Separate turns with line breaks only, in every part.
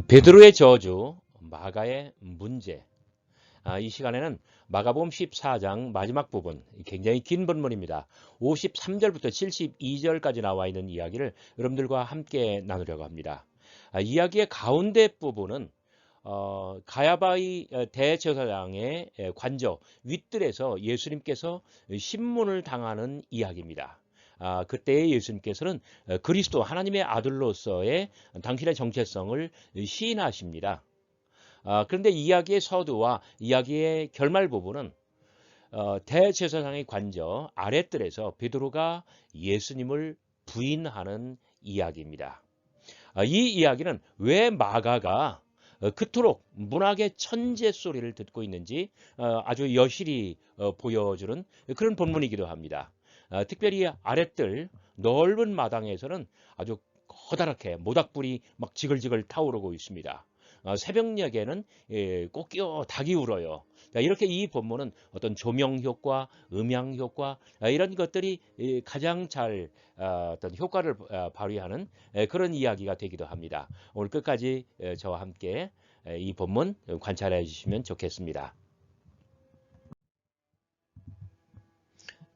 베드로의 저주, 마가의 문제. 이 시간에는 마가복음 14장 마지막 부분, 굉장히 긴 본문입니다. 53절부터 72절까지 나와 있는 이야기를 여러분들과 함께 나누려고 합니다. 이야기의 가운데 부분은 가야바의 대제사장의 관저 윗뜰에서 예수님께서 신문을 당하는 이야기입니다. 그때의 예수님께서는 그리스도 하나님의 아들로서의 당신의 정체성을 시인하십니다. 그런데 이야기의 서두와 이야기의 결말 부분은 대제사장의 관저 아랫뜰에서 베드로가 예수님을 부인하는 이야기입니다. 이 이야기는 왜 마가가 그토록 문학의 천재 소리를 듣고 있는지 아주 여실히 보여주는 그런 본문이기도 합니다. 특별히 아랫뜰 넓은 마당에서는 아주 커다랗게 모닥불이 막 지글지글 타오르고 있습니다. 새벽녘에는 꽃기어 닭이 울어요. 이렇게 이 본문은 어떤 조명 효과, 음향 효과 이런 것들이 가장 잘 어떤 효과를 발휘하는 그런 이야기가 되기도 합니다. 오늘 끝까지 저와 함께 이 본문 관찰해 주시면 좋겠습니다.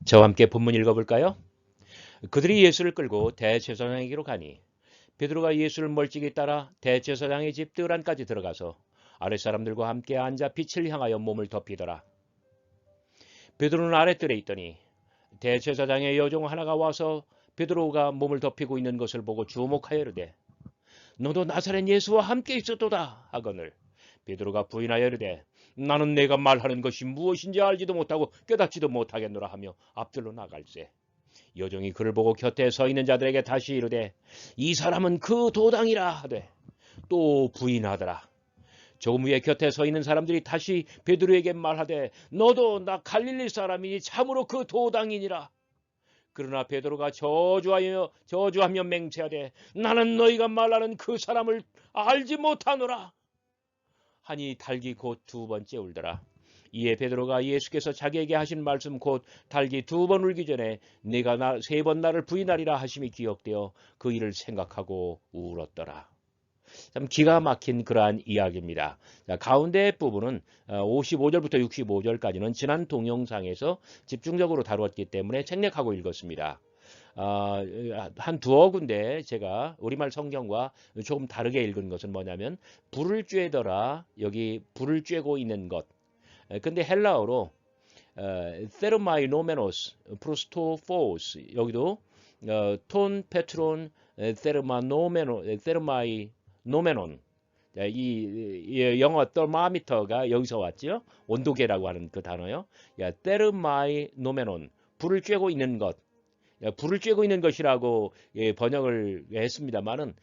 저와 함께 본문 읽어볼까요? 그들이 예수를 끌고 대제사장에게로 가니 베드로가 예수를 멀찍이 따라 대제사장의 집 뜰 안까지 들어가서 아랫사람들과 함께 앉아 빛을 향하여 몸을 덮이더라. 베드로는 아랫뜰에 있더니 대제사장의 여종 하나가 와서 베드로가 몸을 덮이고 있는 것을 보고 주목하여 이르되 너도 나사렛 예수와 함께 있었도다 하거늘 베드로가 부인하여 이르되 나는 내가 말하는 것이 무엇인지 알지도 못하고 깨닫지도 못하겠노라 하며 앞들로 나갈세. 여종이 그를 보고 곁에 서 있는 자들에게 다시 이르되 이 사람은 그 도당이라 하되 또 부인하더라. 조금 후에 곁에 서 있는 사람들이 다시 베드로에게 말하되 너도 나 갈릴리 사람이니 참으로 그 도당이니라. 그러나 베드로가 저주하며 맹세하되 나는 너희가 말하는 그 사람을 알지 못하노라 하니 닭이 곧 두 번째 울더라. 이에 베드로가 예수께서 자기에게 하신 말씀 곧 닭이 두 번 울기 전에 네가 세 번 나를 부인하리라 하심이 기억되어 그 일을 생각하고 울었더라. 참 기가 막힌 그러한 이야기입니다. 가운데 부분은 55절부터 65절까지는 지난 동영상에서 집중적으로 다루었기 때문에 생략하고 읽었습니다. 한 두어 군데 제가 우리말 성경과 조금 다르게 읽은 것은 뭐냐면 불을 쬐더라 여기 불을 쬐고 있는 것. 근데 헬라어로 테르마이노메노스 프로스토포스 여기도 톤 페트론 테르마이 노메논 이 영어 더마미터가 여기서 왔죠. 온도계라고 하는 그 단어요. 테르마이 노메논 불을 쬐고 있는 것. 불을 쬐고 있는 것이라고 번역을 했습니다만은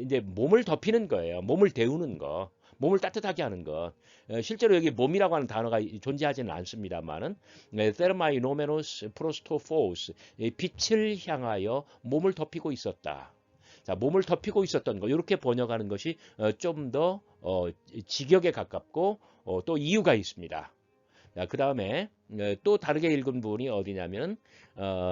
이제 몸을 덮이는 거예요. 몸을 데우는 거. 몸을 따뜻하게 하는 것. 실제로 여기 몸이라고 하는 단어가 존재하지는 않습니다만은 테르마이 노메노스 프로스토포스 빛을 향하여 몸을 덮이고 있었다. 자, 몸을 덮이고 있었던 거 이렇게 번역하는 것이 좀 더 직역에 가깝고 또 이유가 있습니다. 그 다음에 또 다르게 읽은 부분이 어디냐면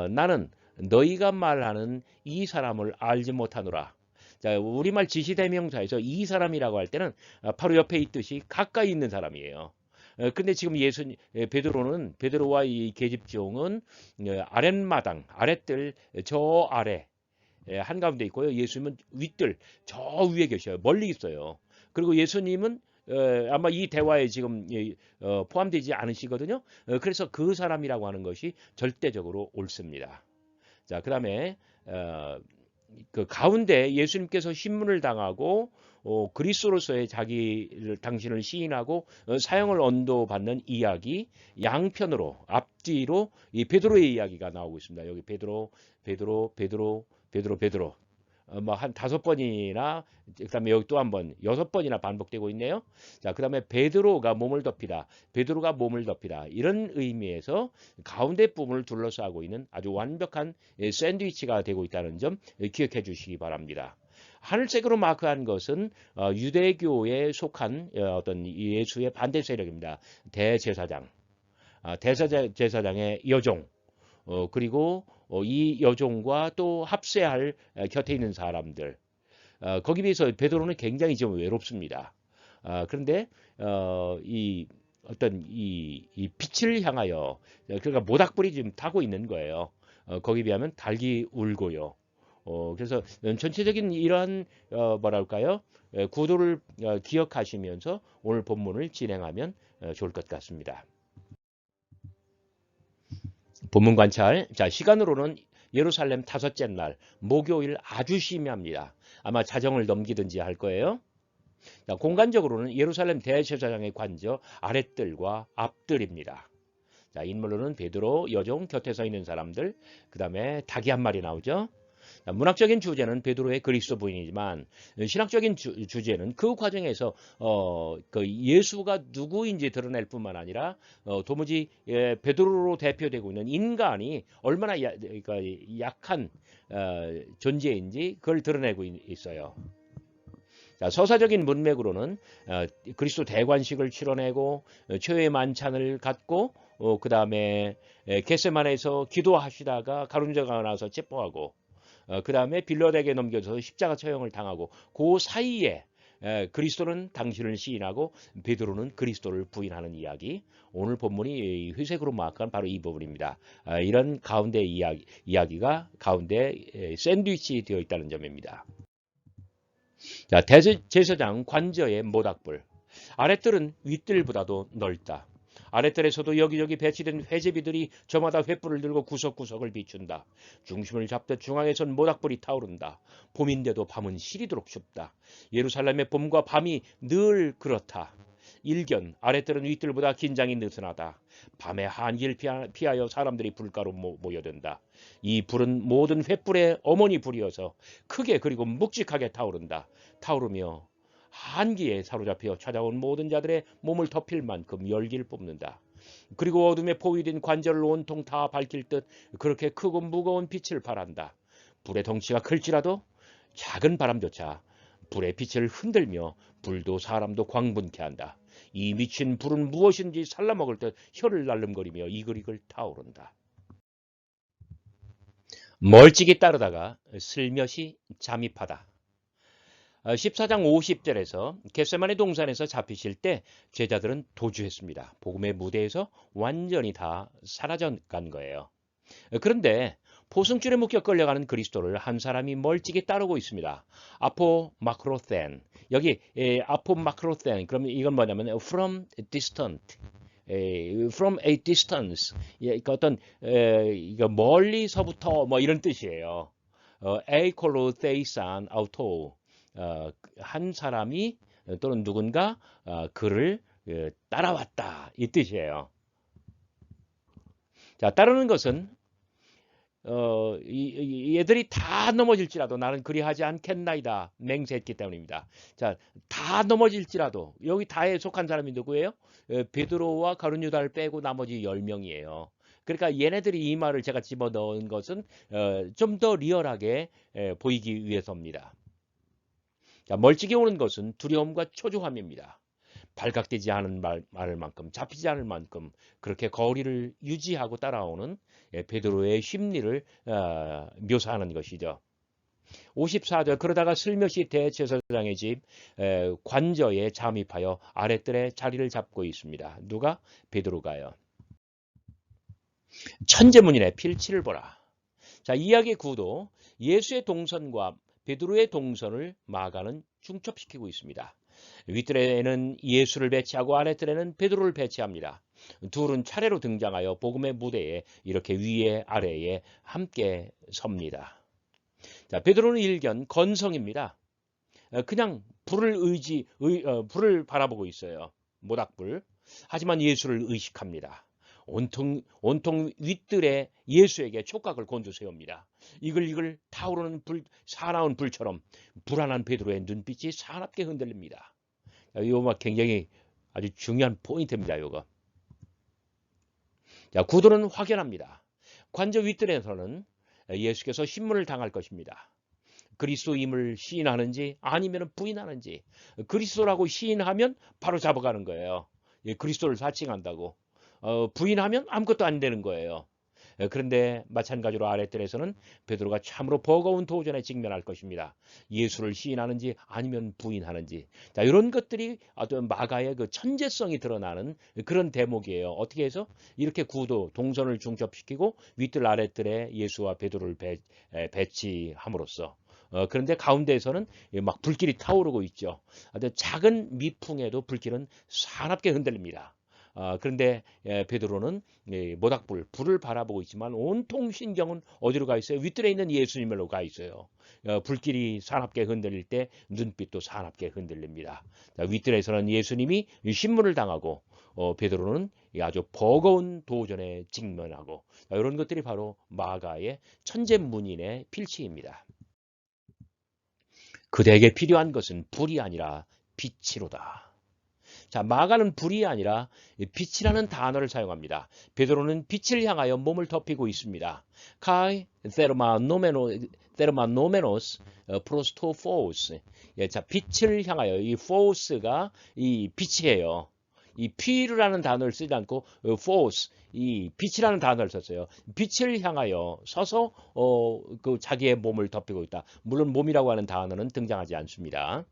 나는 너희가 말하는 이 사람을 알지 못하노라. 자, 우리말 지시대명사에서 이 사람이라고 할 때는 바로 옆에 있듯이 가까이 있는 사람이에요. 근데 지금 베드로와 이 계집종은 아랫마당, 아랫뜰 저 아래 한가운데 있고요. 예수님은 윗뜰 저 위에 계셔요. 멀리 있어요. 그리고 예수님은 아마 이 대화에 지금 포함되지 않으시거든요. 그래서 그 사람이라고 하는 것이 절대적으로 옳습니다. 자, 그 다음에 그 가운데 예수님께서 신문을 당하고 그리스도로서의 당신을 시인하고 사형을 언도받는 이야기 양편으로 앞뒤로 이 베드로의 이야기가 나오고 있습니다. 여기 베드로 뭐 한 5번이나 그다음에 여기 또 한 번 6번이나 반복되고 있네요. 자, 그다음에 베드로가 몸을 덮이다. 이런 의미에서 가운데 부분을 둘러싸고 있는 아주 완벽한 샌드위치가 되고 있다는 점 기억해 주시기 바랍니다. 하늘색으로 마크한 것은 유대교에 속한 어떤 예수의 반대 세력입니다. 대제사장, 대제사장의 여종, 그리고 이 여종과 또 합세할 곁에 있는 사람들. 거기에 비해서 베드로는 굉장히 좀 외롭습니다. 그런데 이 어떤 이 빛을 향하여 그러니까 모닥불이 지금 타고 있는 거예요. 거기에 비하면 닭이 울고요. 그래서 전체적인 이러한 뭐랄까요? 구도를 기억하시면서 오늘 본문을 진행하면 좋을 것 같습니다. 본문 관찰. 자, 시간으로는 예루살렘 다섯째 날 목요일 아주 심야입니다. 아마 자정을 넘기든지 할 거예요. 자, 공간적으로는 예루살렘 대제사장의 관저 아랫뜰과 앞뜰입니다. 자, 인물로는 베드로, 여종, 곁에 서 있는 사람들, 그 다음에 닭이 한 마리 나오죠. 자, 문학적인 주제는 베드로의 그리스도 부인이지만 신학적인 주제는 그 과정에서 그 예수가 누구인지 드러낼 뿐만 아니라 도무지 베드로로 대표되고 있는 인간이 얼마나 그러니까 약한 존재인지 그걸 드러내고 있어요. 자, 서사적인 문맥으로는 그리스도 대관식을 치러내고 최후의 만찬을 갖고 그 다음에 겟세마네에서 기도하시다가 가룟자가 나와서 체포하고 그 다음에 빌라도에게 넘겨져서 십자가 처형을 당하고 그 사이에 그리스도는 당신을 시인하고 베드로는 그리스도를 부인하는 이야기. 오늘 본문이 회색으로 마크한 바로 이 부분입니다. 이런 가운데 이야기가 가운데 샌드위치 되어 있다는 점입니다. 자, 대제사장 관저의 모닥불. 아랫뜰은 윗뜰보다도 넓다. 아랫뜰에서도 여기저기 배치된 회제비들이 저마다 횃불을 들고 구석구석을 비춘다. 중심을 잡듯 중앙에선 모닥불이 타오른다. 봄인데도 밤은 시리도록 춥다. 예루살렘의 봄과 밤이 늘 그렇다. 일견, 아랫뜰은 윗뜰보다 긴장이 느슨하다. 밤에 한기를 피하여 사람들이 불가로 모여든다. 이 불은 모든 횃불의 어머니 불이어서 크게 그리고 묵직하게 타오른다. 타오르며 한기에 사로잡혀 찾아온 모든 자들의 몸을 덮일 만큼 열기를 뿜는다. 그리고 어둠에 포위된 관절을 온통 다 밝힐 듯 그렇게 크고 무거운 빛을 발한다. 불의 덩치가 클지라도 작은 바람조차 불의 빛을 흔들며 불도 사람도 광분케 한다. 이 미친 불은 무엇인지 살라먹을 듯 혀를 날름거리며 이글이글 타오른다. 멀찍이 따르다가 슬며시 잠입하다. 14장 50절에서 겟세마네 동산에서 잡히실 때 제자들은 도주했습니다. 복음의 무대에서 완전히 다 사라져간 거예요. 그런데 포승줄에 묶여 끌려가는 그리스도를 한 사람이 멀찍이 따르고 있습니다. 아포마크로센. 여기 아포마크로센. 그럼 이건 뭐냐면 from distant. from a distance. 그러니까 어떤 이거 멀리서부터 뭐 이런 뜻이에요. 에이콜로 테이산 아우토. 한 사람이 또는 누군가 그를 따라왔다 이 뜻이에요. 자, 따르는 것은 얘들이 다 넘어질지라도 나는 그리하지 않겠나이다 맹세했기 때문입니다. 자, 다 넘어질지라도 여기 다에 속한 사람이 누구예요? 베드로와 가룟 유다를 빼고 나머지 10명이에요. 그러니까 얘네들이 이 말을 제가 집어넣은 것은 좀 더 리얼하게 보이기 위해서입니다. 자, 멀찍이 오는 것은 두려움과 초조함입니다. 발각되지 않은 말을 만큼 잡히지 않을 만큼 그렇게 거리를 유지하고 따라오는 베드로의 심리를 묘사하는 것이죠. 54절 그러다가 슬며시 대제사장의 집 관저에 잠입하여 아랫뜰에 자리를 잡고 있습니다. 누가? 베드로가요. 천재문인의 필치를 보라. 자, 이야기의 구도 예수의 동선과 베드로의 동선을 마가는 중첩시키고 있습니다. 윗뜰에는 예수를 배치하고 아랫뜰에는 베드로를 배치합니다. 둘은 차례로 등장하여 복음의 무대에 이렇게 위에 아래에 함께 섭니다. 자, 베드로는 일견 건성입니다. 그냥 불을 바라보고 있어요. 모닥불. 하지만 예수를 의식합니다. 온통 윗뜰에 예수에게 촉각을 곤두세웁니다. 이글 타오르는 사나운 불처럼 불안한 베드로의 눈빛이 사납게 흔들립니다. 이거 막 굉장히 아주 중요한 포인트입니다. 이거. 자, 구도는 확연합니다. 관저 윗뜰에서는 예수께서 신문을 당할 것입니다. 그리스도임을 시인하는지 아니면 부인하는지. 그리스도라고 시인하면 바로 잡아가는 거예요. 그리스도를 사칭한다고. 부인하면 아무것도 안 되는 거예요. 그런데 마찬가지로 아랫뜰에서는 베드로가 참으로 버거운 도전에 직면할 것입니다. 예수를 시인하는지 아니면 부인하는지. 자, 이런 것들이 어떤 마가의 그 천재성이 드러나는 그런 대목이에요. 어떻게 해서 이렇게 구도 동선을 중첩시키고 윗뜰 아랫뜰에 예수와 베드로를 배치함으로써 그런데 가운데에서는 막 불길이 타오르고 있죠. 아주 작은 미풍에도 불길은 사납게 흔들립니다. 그런데 베드로는 불을 바라보고 있지만 온통 신경은 어디로 가 있어요? 윗뜰에 있는 예수님으로 가 있어요. 불길이 사납게 흔들릴 때 눈빛도 사납게 흔들립니다. 자, 윗뜰에서는 예수님이 신문을 당하고 베드로는 아주 버거운 도전에 직면하고 이런 것들이 바로 마가의 천재문인의 필치입니다. 그대에게 필요한 것은 불이 아니라 빛이로다. 자, 마가는 불이 아니라 빛이라는 단어를 사용합니다. 베드로는 빛을 향하여 몸을 덮이고 있습니다. 카이 테르마노메노스 프로스토포스. 예, 자, 빛을 향하여 이 포스가 이 빛이에요. 이 피르라는 단어를 쓰지 않고 force, 이 빛이라는 단어를 썼어요. 빛을 향하여 서서 그 자기의 몸을 덮이고 있다. 물론 몸이라고 하는 단어는 등장하지 않습니다.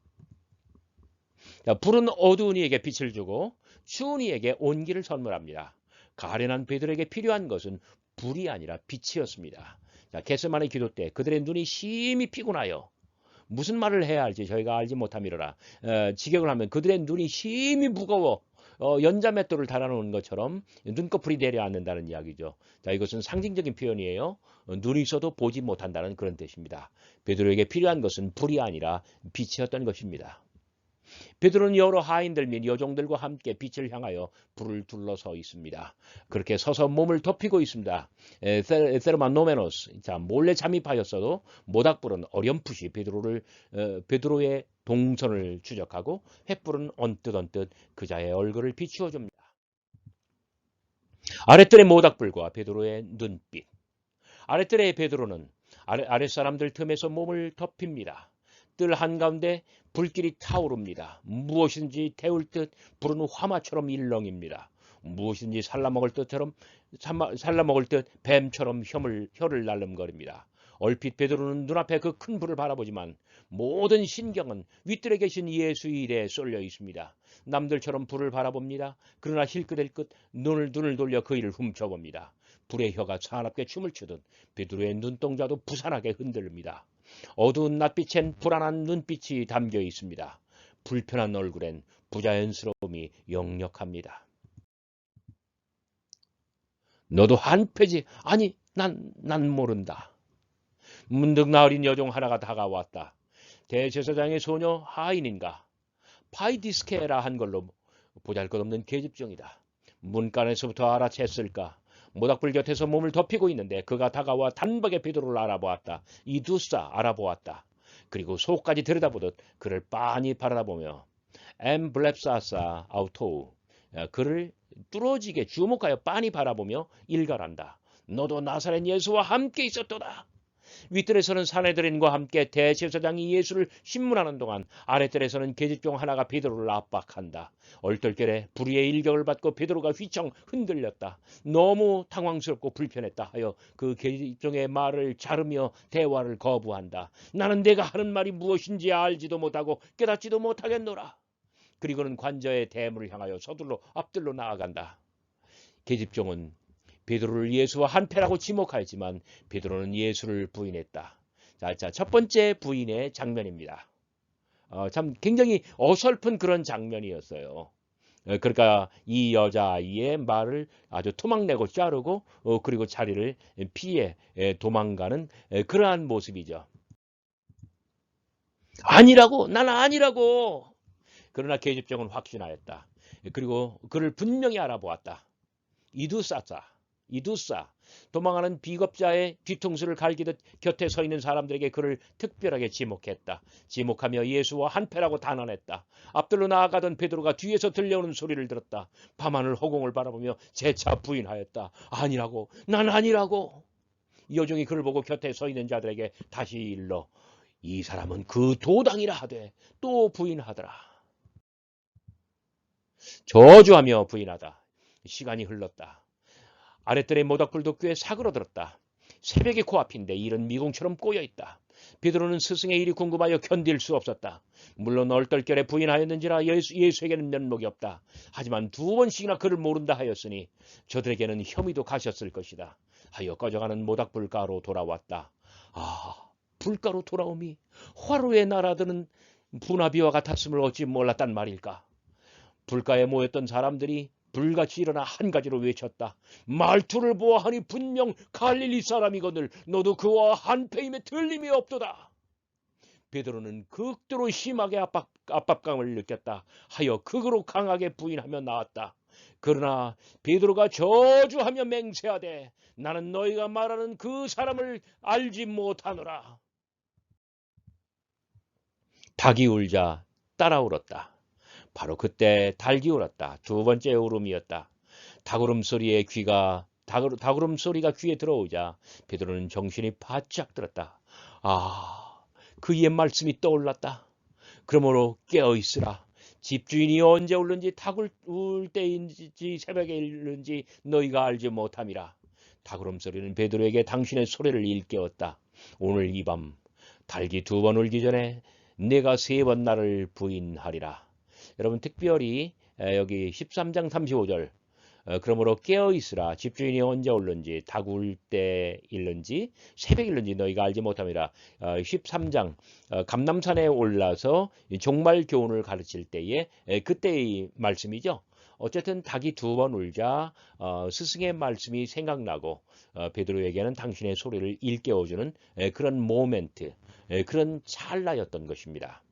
자, 불은 어두운 이에게 빛을 주고 추운 이에게 온기를 선물합니다. 가련한 베드로에게 필요한 것은 불이 아니라 빛이었습니다. 자, 겟세마네 기도 때 그들의 눈이 심히 피곤하여 무슨 말을 해야 할지 저희가 알지 못함이로라. 직역을 하면 그들의 눈이 심히 무거워 연자맷돌을 달아놓은 것처럼 눈꺼풀이 내려앉는다는 이야기죠. 자, 이것은 상징적인 표현이에요. 눈이 있어도 보지 못한다는 그런 뜻입니다. 베드로에게 필요한 것은 불이 아니라 빛이었던 것입니다. 베드로는 여러 하인들 및 여종들과 함께 빛을 향하여 불을 둘러서 있습니다. 그렇게 서서 몸을 덮이고 있습니다. 세르마노메노스, 자, 몰래 잠입하였어도 모닥불은 어렴풋이 베드로의 동선을 추적하고 횃불은 언뜻 그자의 얼굴을 비추어 줍니다. 아랫뜰의 모닥불과 베드로의 눈빛. 아랫뜰의 베드로는 아랫사람들 틈에서 몸을 덮입니다. 뜰 한가운데 불길이 타오릅니다. 무엇인지 태울 듯 부르는 화마처럼 일렁입니다. 무엇인지 살라먹을 듯 뱀처럼 혀를 날름거립니다. 얼핏 베드로는 눈앞에 그 큰 불을 바라보지만 모든 신경은 윗뜰에 계신 예수 일에 쏠려 있습니다. 남들처럼 불을 바라봅니다. 그러나 힐끗힐끗 눈을 돌려 그 일을 훔쳐봅니다. 불의 혀가 사납게 춤을 추듯 베드로의 눈동자도 부산하게 흔들립니다. 어두운 낯빛엔 불안한 눈빛이 담겨 있습니다. 불편한 얼굴엔 부자연스러움이 역력합니다. 너도 한패지? 아니, 난 모른다. 문득 나으린 여종 하나가 다가왔다. 대제사장의 소녀 하인인가? 파이디스케라 한 걸로 보잘것없는 계집종이다. 문간에서부터 알아챘을까? 모닥불 곁에서 몸을 덮이고 있는데 그가 다가와 단박에 베드로를 알아보았다. 이두싸 알아보았다. 그리고 속까지 들여다보듯 그를 빤히 바라보며 엠블랩사사 아우토우, 그를 뚫어지게 주목하여 빤히 바라보며 일갈한다. 너도 나사렛 예수와 함께 있었도다. 윗뜰에서는 사내들인과 함께 대제사장이 예수를 신문하는 동안 아랫뜰에서는 계집종 하나가 베드로를 압박한다. 얼떨결에 불의의 일격을 받고 베드로가 휘청 흔들렸다. 너무 당황스럽고 불편했다 하여 그 계집종의 말을 자르며 대화를 거부한다. 나는 내가 하는 말이 무엇인지 알지도 못하고 깨닫지도 못하겠노라. 그리고는 관저의 대문을 향하여 서둘러 앞들로 나아간다. 계집종은 베드로를 예수와 한패라고 지목하였지만 베드로는 예수를 부인했다. 자, 첫 번째 부인의 장면입니다. 참 굉장히 어설픈 그런 장면이었어요. 그러니까 이 여자아이의 말을 아주 토막내고 자르고 그리고 자리를 피해 도망가는 그러한 모습이죠. 아니라고, 난 아니라고. 그러나 계집종은 확신하였다. 그리고 그를 분명히 알아보았다. 이두싸 도망하는 비겁자의 뒤통수를 갈기듯 곁에 서 있는 사람들에게 그를 특별하게 지목했다. 지목하며 예수와 한패라고 단언했다. 앞들로 나아가던 베드로가 뒤에서 들려오는 소리를 들었다. 밤하늘 허공을 바라보며 재차 부인하였다. 아니라고, 난 아니라고. 여종이 그를 보고 곁에 서 있는 자들에게 다시 일러 이 사람은 그 도당이라 하되 또 부인하더라. 저주하며 부인하다. 시간이 흘렀다. 아랫뜰의 모닥불도 꽤 사그러들었다. 새벽이 코앞인데 일은 미궁처럼 꼬여있다. 베드로는 스승의 일이 궁금하여 견딜 수 없었다. 물론 얼떨결에 부인하였는지라 예수에게는 면목이 없다. 하지만 2번씩이나 그를 모른다 하였으니 저들에게는 혐의도 가셨을 것이다. 하여 꺼져가는 모닥불가로 돌아왔다. 아, 불가로 돌아옴이 화로에 날아드는 분화비와 같았음을 어찌 몰랐단 말일까. 불가에 모였던 사람들이 불같이 일어나 한 가지로 외쳤다. 말투를 보아하니 분명 갈릴리 사람이거늘 너도 그와 한패임에 틀림이 없도다. 베드로는 극도로 심하게 압박감을 느꼈다 하여 극으로 강하게 부인하며 나왔다. 그러나 베드로가 저주하며 맹세하되 나는 너희가 말하는 그 사람을 알지 못하노라. 닭이 울자 따라 울었다. 바로 그때 닭이 울었다. 2번째 울음이었다. 닭울음 소리가 귀에 들어오자 베드로는 정신이 바짝 들었다. 아, 그 옛 말씀이 떠올랐다. 그러므로 깨어있으라. 집주인이 언제 울는지 닭을 울 때인지 새벽에 울는지 너희가 알지 못함이라. 닭울음 소리는 베드로에게 당신의 소리를 일깨웠다. 오늘 이 밤 닭이 2번 울기 전에 내가 3번 나를 부인하리라. 여러분 특별히 여기 13장 35절 그러므로 깨어있으라. 집주인이 언제 올는지 닭 울 때 일는지 새벽 일는지 너희가 알지 못함이라. 13장 감람산에 올라서 종말 교훈을 가르칠 때에 그때의 말씀이죠. 어쨌든 닭이 2번 울자 스승의 말씀이 생각나고 베드로에게는 당신의 소리를 일깨워주는 그런 모멘트, 그런 찰나였던 것입니다.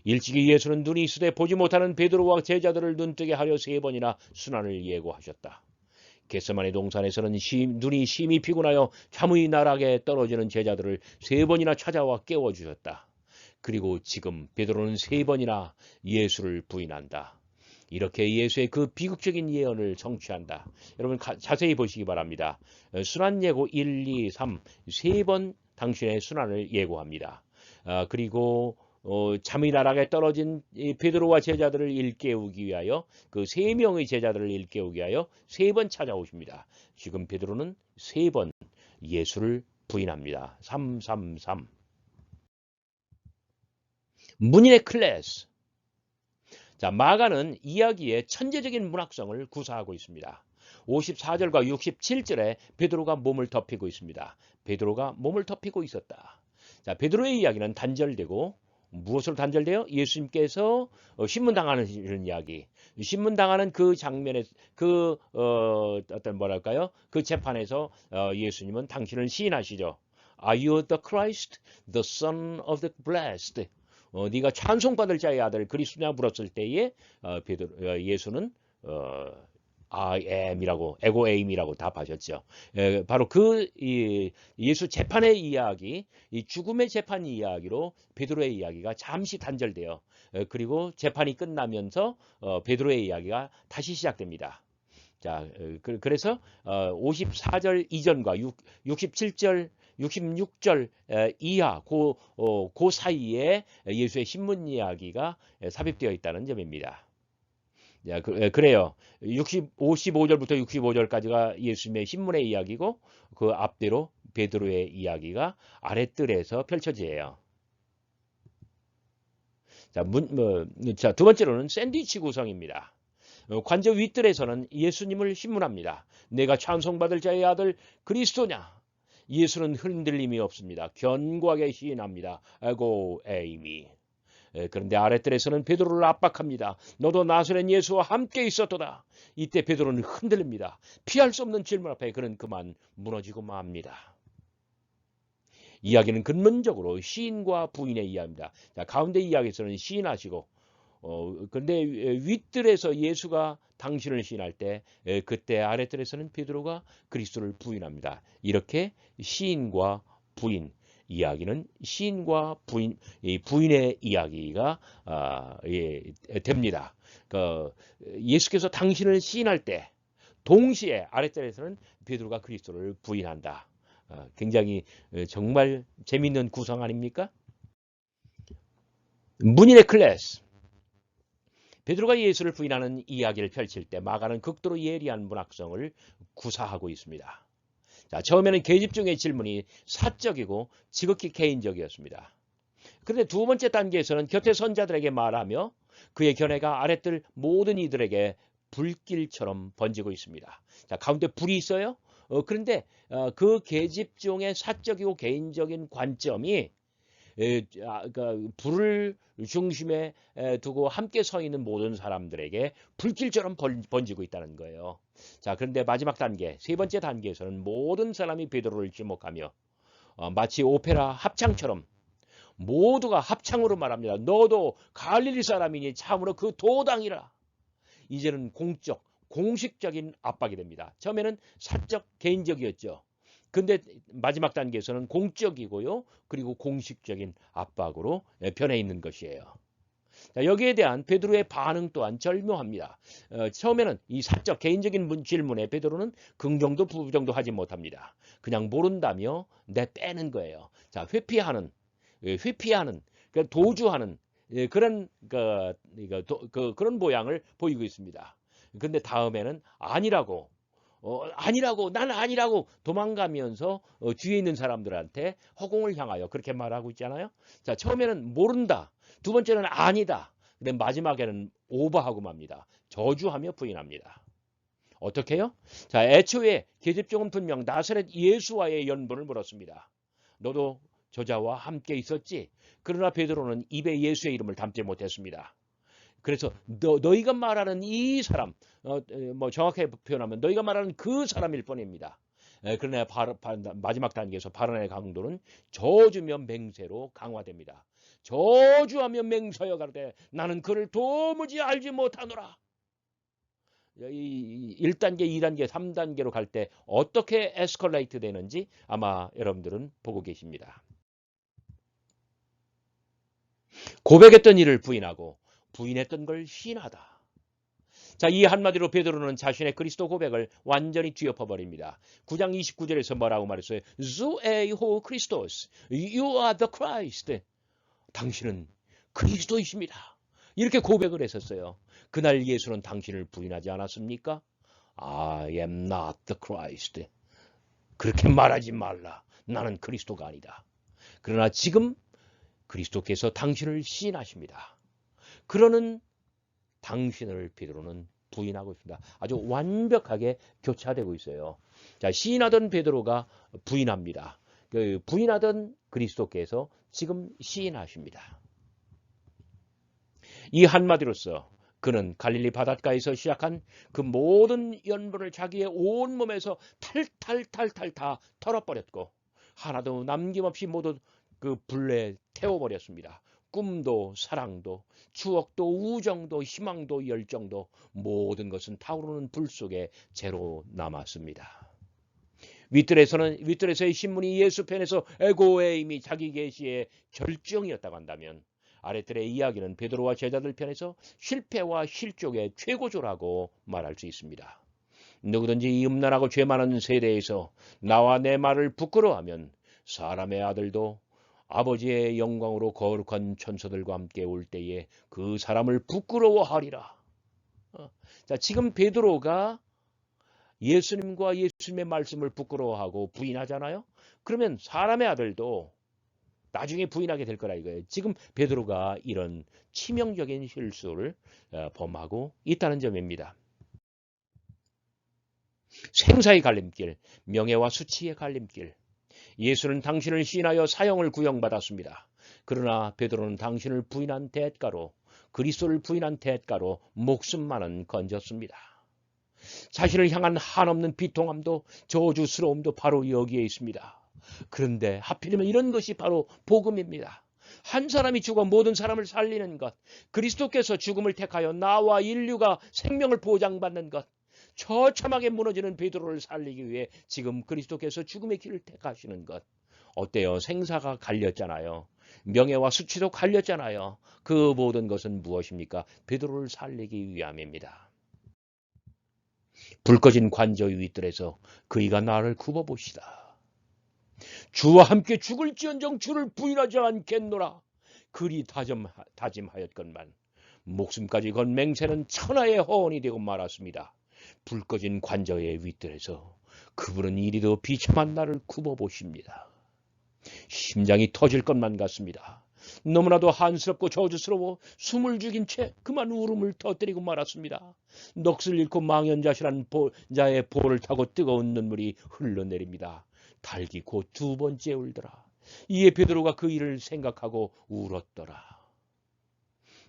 일찍이 예수는 눈이 있으되 보지 못하는 베드로와 제자들을 눈뜨게 하려 3번이나 순환을 예고하셨다. 겟세마네 동산에서는 눈이 심히 피곤하여 잠의 나락에 떨어지는 제자들을 3번이나 찾아와 깨워주셨다. 그리고 지금 베드로는 3번이나 예수를 부인한다. 이렇게 예수의 그 비극적인 예언을 성취한다. 여러분 자세히 보시기 바랍니다. 순환 예고 1, 2, 3, 3번 당신의 순환을 예고합니다. 그리고 잠이 나락에 떨어진 베드로와 제자들을 일깨우기 위하여 그 3명의 제자들을 일깨우기 위하여 3번 찾아오십니다. 지금 베드로는 3번 예수를 부인합니다. 333 문인의 클래스. 자, 마가는 이야기의 천재적인 문학성을 구사하고 있습니다. 54절과 67절에 베드로가 몸을 덮이고 있습니다. 베드로가 몸을 덮이고 있었다. 자, 베드로의 이야기는 단절되고 무엇으로 단절돼요? 예수님께서 신문당하는 이야기. 신문당하는 그 장면에 어떤 뭐랄까요? 그 재판에서 예수님은 당신을 시인하시죠. Are you the Christ, the Son of the Blessed? 네가 찬송받을 자의 아들 그리스도냐 물었을 때에 예수는 I am이라고 에고 에임이라고 답하셨죠. 바로 예수 재판의 이야기, 이 죽음의 재판 이야기로 베드로의 이야기가 잠시 단절돼요. 그리고 재판이 끝나면서 베드로의 이야기가 다시 시작됩니다. 자, 그래서 54절 이전과 67절 66절 이하 그 사이에 예수의 신문 이야기가 삽입되어 있다는 점입니다. 그래요. 55절부터 65절까지가 예수님의 신문의 이야기고 그 앞뒤로 베드로의 이야기가 아랫뜰에서 펼쳐져요. 자, 2번째로는 샌드위치 구성입니다. 관저 윗뜰에서는 예수님을 신문합니다. 내가 찬송받을 자의 아들 그리스도냐? 예수는 흔들림이 없습니다. 견고하게 시인합니다. 에고 에이미. 그런데 아랫뜰에서는 베드로를 압박합니다. 너도 나사렛 예수와 함께 있었도다. 이때 베드로는 흔들립니다. 피할 수 없는 질문 앞에 그는 그만 무너지고 맙니다. 이야기는 근본적으로 시인과 부인의 이야기입니다. 자, 가운데 이야기에서는 시인하시고 그런데 윗뜰에서 예수가 당신을 시인할 때 그때 아랫뜰에서는 베드로가 그리스도를 부인합니다. 이렇게 시인과 부인 이야기는 시인과 부인의 이야기가 됩니다. 예수께서 당신을 시인할 때 동시에 아랫뜰에서는 베드로가 그리스도를 부인한다. 굉장히 정말 재미있는 구성 아닙니까? 문인의 클래스. 베드로가 예수를 부인하는 이야기를 펼칠 때 마가는 극도로 예리한 문학성을 구사하고 있습니다. 자, 처음에는 계집종의 질문이 사적이고 지극히 개인적이었습니다. 그런데 두 번째 단계에서는 곁에 선 자들에게 말하며 그의 견해가 아랫들 모든 이들에게 불길처럼 번지고 있습니다. 자, 가운데 불이 있어요. 그런데 그 계집종의 사적이고 개인적인 관점이 그러니까 불을 중심에 두고 함께 서 있는 모든 사람들에게 불길처럼 번지고 있다는 거예요. 자, 그런데 마지막 단계, 세 번째 단계에서는 모든 사람이 베드로를 지목하며 마치 오페라 합창처럼 모두가 합창으로 말합니다. 너도 갈릴리 사람이니 참으로 그 도당이라. 이제는 공적, 공식적인 압박이 됩니다. 처음에는 사적, 개인적이었죠. 근데 마지막 단계에서는 공적이고요. 그리고 공식적인 압박으로 변해 있는 것이에요. 자, 여기에 대한 베드로의 반응 또한 절묘합니다. 처음에는 이 사적, 개인적인 질문에 베드로는 긍정도 부정도 하지 못합니다. 그냥 모른다며 내빼는 거예요. 자, 회피하는, 도주하는 그런 그런 모양을 보이고 있습니다. 근데 다음에는 아니라고 난 아니라고 도망가면서 뒤에 있는 사람들한테 허공을 향하여 그렇게 말하고 있잖아요. 자, 처음에는 모른다. 두 번째는 아니다. 근데 마지막에는 오버하고 맙니다. 저주하며 부인합니다. 어떻게 해요? 자, 애초에 계집종은 분명 나사렛 예수와의 연분을 물었습니다. 너도 저자와 함께 있었지? 그러나 베드로는 입에 예수의 이름을 담지 못했습니다. 그래서 너희가 말하는 이 사람, 뭐 정확하게 표현하면 너희가 말하는 그 사람일 뿐입니다. 그러나 마지막 단계에서 발언의 강도는 저주며 맹세로 강화됩니다. 저주하며 맹서여 가로되 나는 그를 도무지 알지 못하노라. 이 1단계, 2단계, 3단계로 갈 때 어떻게 에스컬레이트 되는지 아마 여러분들은 보고 계십니다. 고백했던 일을 부인하고 부인했던 걸 시인하다. 자, 이 한마디로 베드로는 자신의 그리스도 고백을 완전히 뒤엎어버립니다. 9장 29절에서 뭐라고 말했어요? Zoeho Christos, you are the Christ. 당신은 그리스도이십니다. 이렇게 고백을 했었어요. 그날 예수는 당신을 부인하지 않았습니까? I am not the Christ. 그렇게 말하지 말라. 나는 그리스도가 아니다. 그러나 지금 그리스도께서 당신을 시인하십니다. 그러는 당신을 베드로는 부인하고 있습니다. 아주 완벽하게 교차되고 있어요. 자, 시인하던 베드로가 부인합니다. 그 부인하던 그리스도께서 지금 시인하십니다. 이 한마디로서 그는 갈릴리 바닷가에서 시작한 그 모든 연분을 자기의 온몸에서 탈탈탈탈 다 털어버렸고 하나도 남김없이 모두 그 불에 태워버렸습니다. 꿈도 사랑도 추억도 우정도 희망도 열정도 모든 것은 타오르는 불 속에 재로 남았습니다. 윗뜰에서의 신문이 예수 편에서 에고에임이 자기 계시의 결정이었다고 한다면 아랫뜰의 이야기는 베드로와 제자들 편에서 실패와 실족의 최고조라고 말할 수 있습니다. 누구든지 이 음란하고 죄 많은 세대에서 나와 내 말을 부끄러워하면 사람의 아들도 아버지의 영광으로 거룩한 천사들과 함께 올 때에 그 사람을 부끄러워하리라. 자, 지금 베드로가 예수님과 예수님의 말씀을 부끄러워하고 부인하잖아요. 그러면 사람의 아들도 나중에 부인하게 될 거라 이거예요. 지금 베드로가 이런 치명적인 실수를 범하고 있다는 점입니다. 생사의 갈림길, 명예와 수치의 갈림길. 예수는 당신을 시인하여 사형을 구형받았습니다. 그러나 베드로는 당신을 부인한 대가로, 그리스도를 부인한 대가로 목숨만은 건졌습니다. 자신을 향한 한없는 비통함도 저주스러움도 바로 여기에 있습니다. 그런데 하필이면 이런 것이 바로 복음입니다. 한 사람이 죽어 모든 사람을 살리는 것, 그리스도께서 죽음을 택하여 나와 인류가 생명을 보장받는 것, 처참하게 무너지는 베드로를 살리기 위해 지금 그리스도께서 죽음의 길을 택하시는 것. 어때요? 생사가 갈렸잖아요. 명예와 수치도 갈렸잖아요. 그 모든 것은 무엇입니까? 베드로를 살리기 위함입니다. 불 꺼진 관저의 윗뜰에서 그이가 나를 굽어보시다. 주와 함께 죽을지언정 주를 부인하지 않겠노라. 그리 다짐하였건만 목숨까지 건 맹세는 천하의 허언이 되고 말았습니다. 불 꺼진 관저의 윗뜰에서 그분은 이리도 비참한 나를 굽어보십니다. 심장이 터질 것만 같습니다. 너무나도 한스럽고 저주스러워 숨을 죽인 채 그만 울음을 터뜨리고 말았습니다. 넋을 잃고 망연자실한 자의 볼을 타고 뜨거운 눈물이 흘러내립니다. 달기 곧 두 번째 울더라. 이에 베드로가 그 일을 생각하고 울었더라.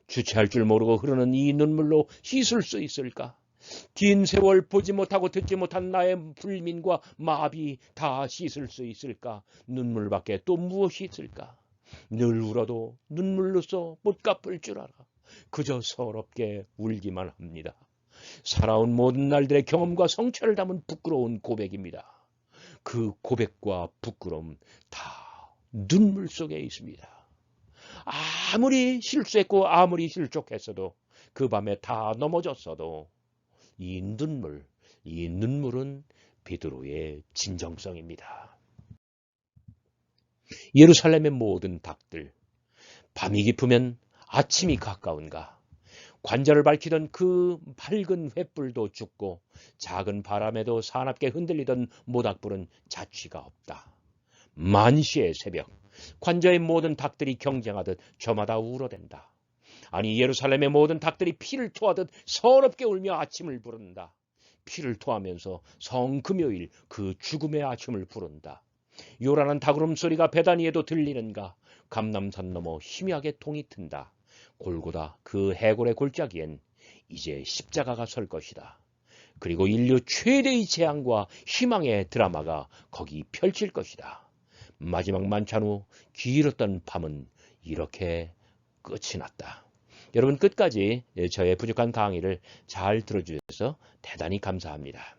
주체할 줄 모르고 흐르는 이 눈물로 씻을 수 있을까? 긴 세월 보지 못하고 듣지 못한 나의 불민과 마비 다 씻을 수 있을까? 눈물밖에 또 무엇이 있을까? 늘 울어도 눈물로써 못 갚을 줄 알아. 그저 서럽게 울기만 합니다. 살아온 모든 날들의 경험과 성취를 담은 부끄러운 고백입니다. 그 고백과 부끄러움 다 눈물 속에 있습니다. 아무리 실수했고 아무리 실족했어도 그 밤에 다 넘어졌어도 이 눈물은 베드로의 진정성입니다. 예루살렘의 모든 닭들, 밤이 깊으면 아침이 가까운가? 관절을 밝히던 그 밝은 횃불도 죽고 작은 바람에도 사납게 흔들리던 모닥불은 자취가 없다. 만시의 새벽, 관저의 모든 닭들이 경쟁하듯 저마다 울어댄다. 아니 예루살렘의 모든 닭들이 피를 토하듯 서럽게 울며 아침을 부른다. 피를 토하면서 성금요일 그 죽음의 아침을 부른다. 요란한 닭울음 소리가 베다니에도 들리는가? 감람산 너머 희미하게 동이 튼다. 골고다 그 해골의 골짜기엔 이제 십자가가 설 것이다. 그리고 인류 최대의 재앙과 희망의 드라마가 거기 펼칠 것이다. 마지막 만찬 후 길었던 밤은 이렇게 끝이 났다. 여러분 끝까지 저의 부족한 강의를 잘 들어주셔서 대단히 감사합니다.